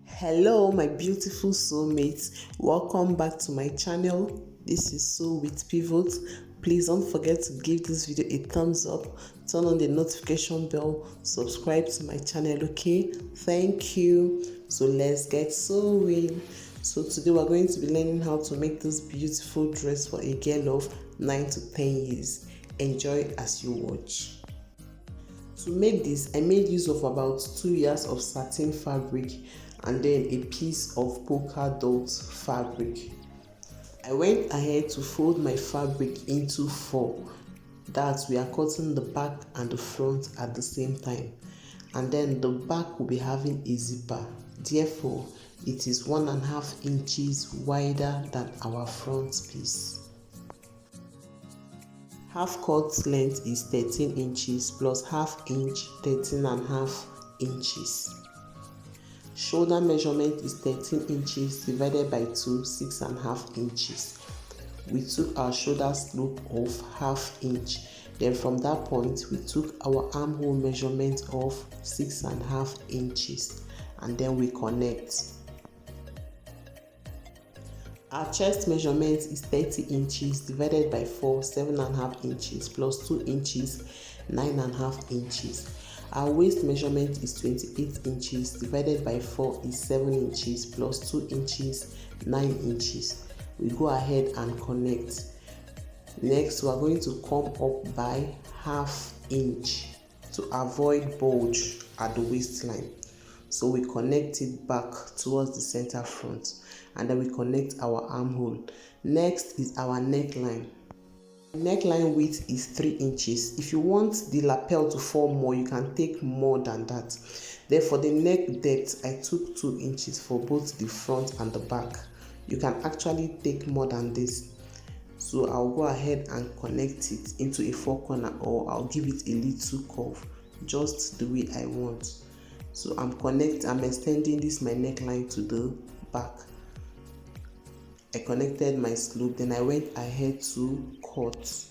Hello my beautiful soulmates, welcome back to my channel. This is Soul with Pivot. Please don't forget to give this video a thumbs up, turn on the notification bell, subscribe to my channel, okay? Thank you. So let's get sewing. So today we're going to be learning how to make this beautiful dress for a girl of 9 to 10 years. Enjoy as you watch. To make this, I made use of about 2 yards of satin fabric and then a piece of polka-dot fabric. I went ahead to fold my fabric into 4. That we are cutting the back and the front at the same time. And then the back will be having a zipper. Therefore, it is 1.5 inches wider than our front piece. Half cut length is 13 inches plus half inch, 13.5 inches. Shoulder measurement is 13 inches divided by 2, 6.5 inches. We took our shoulder slope of ½ inch. Then from that point, we took our armhole measurement of 6.5 inches. And then we connect. Our chest measurement is 30 inches divided by 4, 7.5 inches plus 2 inches, 9.5 inches. Our waist measurement is 28 inches divided by 4 is 7 inches plus 2 inches, 9 inches. We go ahead and connect. Next, we are going to come up by ½ inch to avoid bulge at the waistline. So we connect it back towards the center front and then we connect our armhole. Next is our neckline. Neckline width is 3 inches. If you want the lapel to fall more, you can take more than that. Then for the neck depth, I took 2 inches for both the front and the back. You can actually take more than this. So I'll go ahead and connect it into a 4-corner, or I'll give it a little curve, just the way I want. So I'm extending this my neckline to the back. I connected my slope, then I went ahead to cut.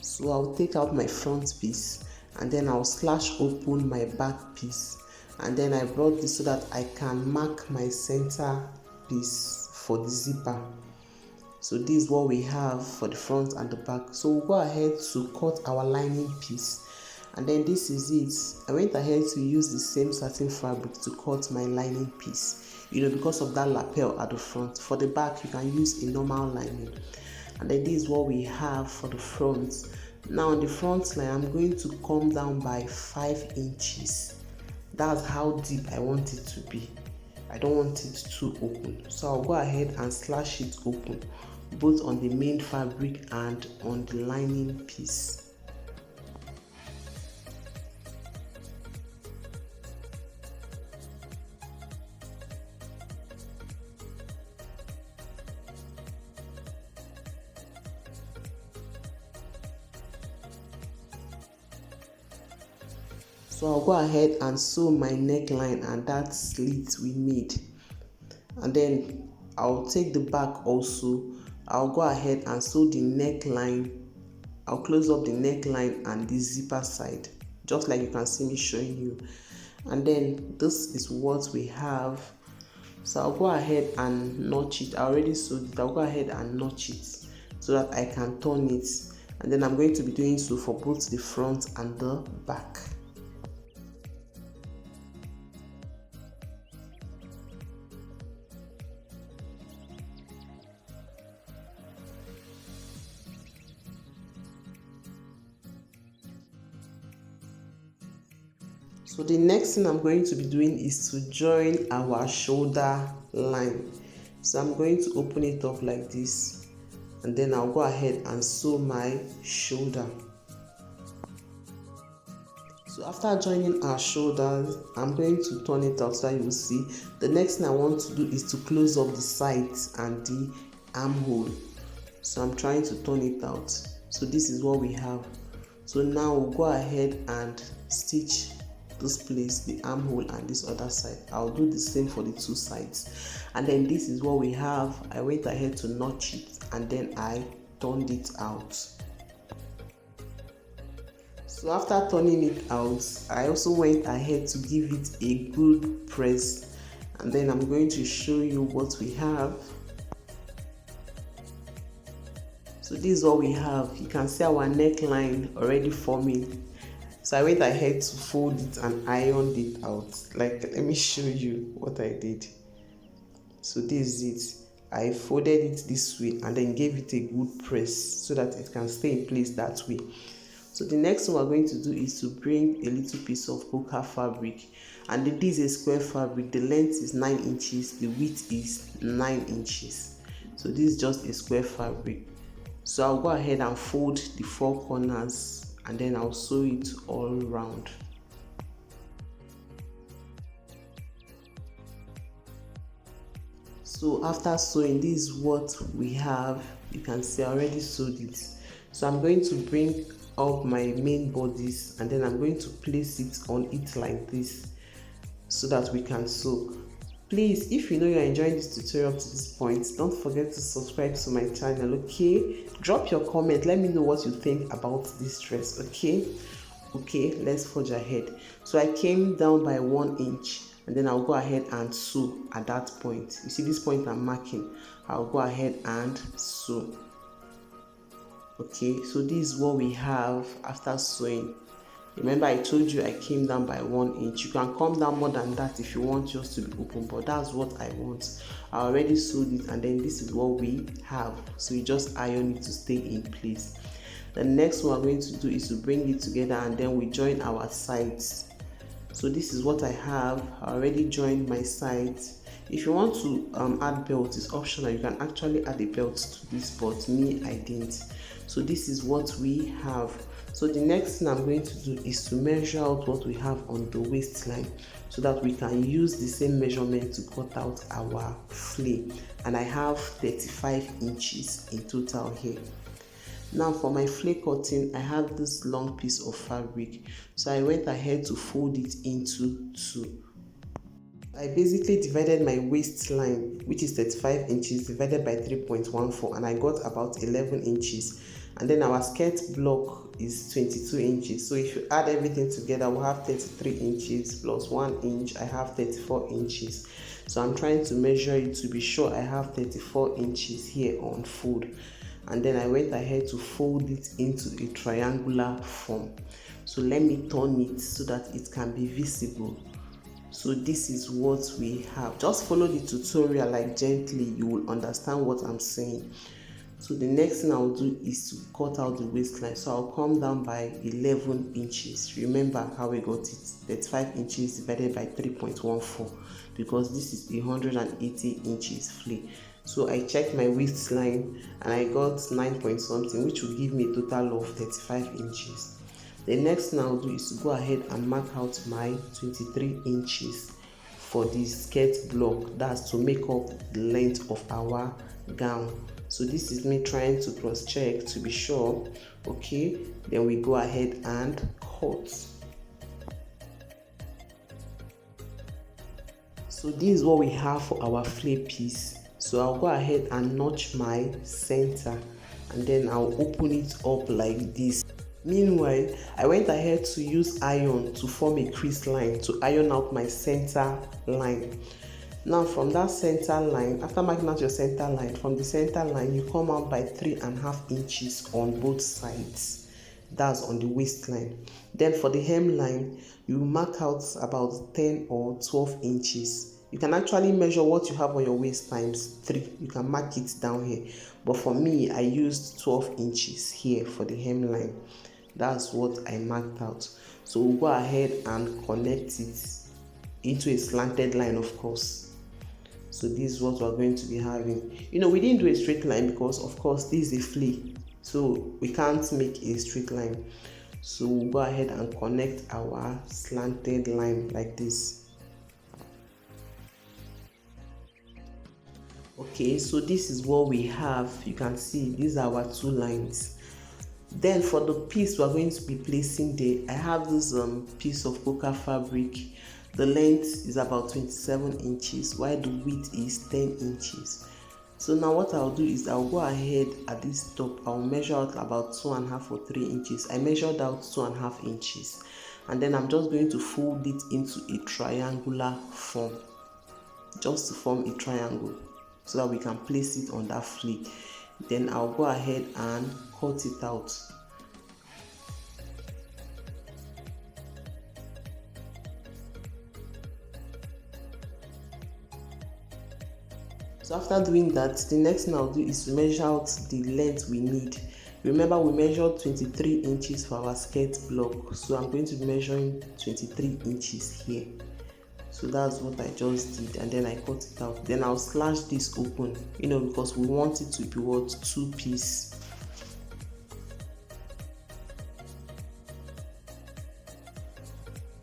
So I'll take out my front piece and then I'll slash open my back piece, and then I brought this so that I can mark my center piece for the zipper. So this is what we have for the front and the back. So we'll go ahead to cut our lining piece, and then this is it. I went ahead to use the same satin fabric to cut my lining piece, because of that lapel at the front. For the back, you can use a normal lining. And then this is what we have for the front. Now on the front line, I'm going to come down by 5 inches. That's how deep I want it to be. I don't want it too open, so I'll go ahead and slash it open, both on the main fabric and on the lining piece. So I'll go ahead and sew my neckline and that slit we made, and then I'll take the back also. I'll go ahead and sew the neckline. I'll close up the neckline and the zipper side, just like you can see me showing you. And then this is what we have. So I'll go ahead and notch it. I already sewed it. I'll go ahead and notch it so that I can turn it, and then I'm going to be doing so for both the front and the back. So the next thing I'm going to be doing is to join our shoulder line. So I'm going to open it up like this, and then I'll go ahead and sew my shoulder. So after joining our shoulders, I'm going to turn it out so that you will see. The next thing I want to do is to close up the sides and the armhole. So I'm trying to turn it out. So this is what we have. So now we'll go ahead and stitch this place, the armhole and this other side. I'll do the same for the two sides. And then this is what we have. I went ahead to notch it and then I turned it out. So after turning it out, I also went ahead to give it a good press, and then I'm going to show you what we have. So this is what we have. You can see our neckline already forming. So I went ahead to fold it and ironed it out. Like, let me show you what I did. So this is it. I folded it this way and then gave it a good press so that it can stay in place that way. So the next thing we're going to do is to bring a little piece of polka fabric, and this is a square fabric. The length is 9 inches, the width is 9 inches. So this is just a square fabric. So I'll go ahead and fold the 4 corners and then I'll sew it all around. So after sewing, this is what we have. You can see I already sewed it. So I'm going to bring up my main bodice and then I'm going to place it on it like this so that we can sew. Please, if you know you're enjoying this tutorial to this point, don't forget to subscribe to my channel, okay? Drop your comment, let me know what you think about this dress, okay? Okay, let's forge ahead. So I came down by 1 inch and then I'll go ahead and sew at that point. You see this point I'm marking, I'll go ahead and sew. Okay, so this is what we have after sewing. Remember I told you I came down by 1 inch. You can come down more than that if you want yours to be open, but that's what I want. I already sewed it and then this is what we have. So you just iron it to stay in place. The next one we're going to do is to bring it together and then we join our sides. So this is what I have. I already joined my sides. If you want to add belt, it's optional. You can actually add a belt to this, but me, I didn't. So this is what we have. So the next thing I'm going to do is to measure out what we have on the waistline so that we can use the same measurement to cut out our flare. And I have 35 inches in total here. Now for my flare cutting, I have this long piece of fabric. So I went ahead to fold it into 2. I basically divided my waistline, which is 35 inches, divided by 3.14, and I got about 11 inches. And then our skirt block is 22 inches. So if you add everything together, we'll have 33 inches plus 1 inch. I have 34 inches. So I'm trying to measure it to be sure I have 34 inches here on fold. And then I went ahead to fold it into a triangular form. So let me turn it so that it can be visible. So this is what we have. Just follow the tutorial like gently, you will understand what I'm saying. So the next thing I'll do is to cut out the waistline. So I'll come down by 11 inches. Remember how we got it, 35 inches divided by 3.14, because this is 180 inches flare. So I checked my waistline and I got 9 point something, which will give me a total of 35 inches. The next thing I'll do is to go ahead and mark out my 23 inches for the skirt block. That's to make up the length of our gown. So this is me trying to cross check to be sure. Okay, then we go ahead and cut. So this is what we have for our flare piece. So I'll go ahead and notch my center and then I'll open it up like this. Meanwhile, I went ahead to use iron to form a crease line to iron out my center line. Now from that center line, after marking out your center line, from the center line you come out by 3.5 inches on both sides. That's on the waistline. Then for the hemline, you mark out about 10 or 12 inches. You can actually measure what you have on your waist times 3. You can mark it down here. But for me, I used 12 inches here for the hemline. That's what I marked out. So we'll go ahead and connect it into a slanted line, of course. So this is what we're going to be having. We didn't do a straight line because, of course, this is a flare. So we can't make a straight line. So we'll go ahead and connect our slanted line like this. Okay, so this is what we have. You can see these are our 2 lines. Then for the piece we're going to be placing there, I have this piece of polka fabric. The length is about 27 inches while the width is 10 inches. So now what I'll do is I'll go ahead at this top, I'll measure out about 2.5 or 3 inches. I measured out 2.5 inches, and then I'm just going to fold it into a triangular form, just to form a triangle so that we can place it on that flick. Then I'll go ahead and cut it out. So after doing that, the next thing I'll do is to measure out the length we need. Remember, we measured 23 inches for our skirt block, so I'm going to be measuring 23 inches here. So that's what I just did, and then I cut it out. Then I'll slash this open, because we want it to be what, 2-piece.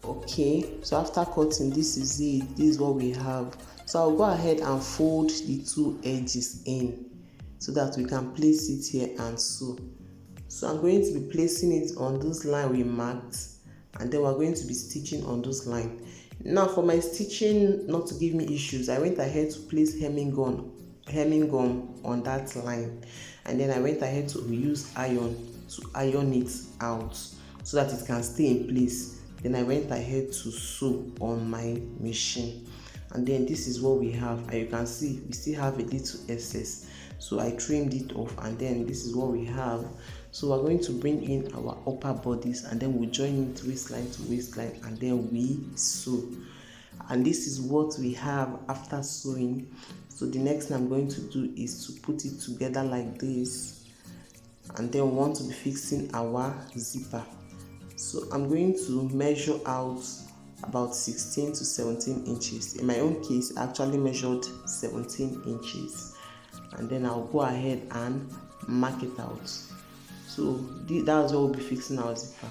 Okay, so after cutting, this is it. This is what we have. So I'll go ahead and fold the 2 edges in so that we can place it here and sew. So I'm going to be placing it on this line we marked, and then we're going to be stitching on this line. Now for my stitching not to give me issues, I went ahead to place hemming gum on that line, and then I went ahead to use iron to iron it out so that it can stay in place. Then I went ahead to sew on my machine, and then this is what we have, and you can see we still have a little excess, so I trimmed it off, and then this is what we have. So we're going to bring in our upper bodice, and then we join it waistline to waistline, and then we sew. And this is what we have after sewing. So the next thing I'm going to do is to put it together like this, and then we want to be fixing our zipper. So I'm going to measure out about 16 to 17 inches. In my own case, I actually measured 17 inches, and then I'll go ahead and mark it out. So that's where we'll be fixing our zipper.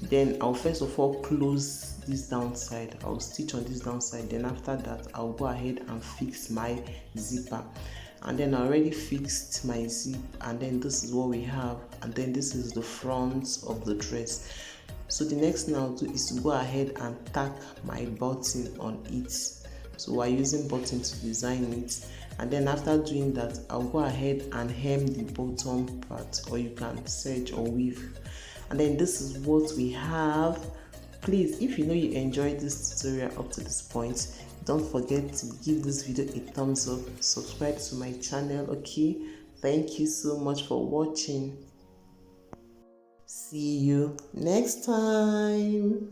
Then I'll first of all close this downside. I'll stitch on this downside. Then after that, I'll go ahead and fix my zipper. And then I already fixed my zip, and then this is what we have, and then this is the front of the dress. So the next thing I'll do is to go ahead and tack my button on it. So we're using button to design it, and then after doing that, I'll go ahead and hem the bottom part, or you can serge or weave. And then this is what we have. Please, if you know you enjoyed this tutorial up to this point, don't forget to give this video a thumbs up, subscribe to my channel. Okay, thank you so much for watching. See you next time.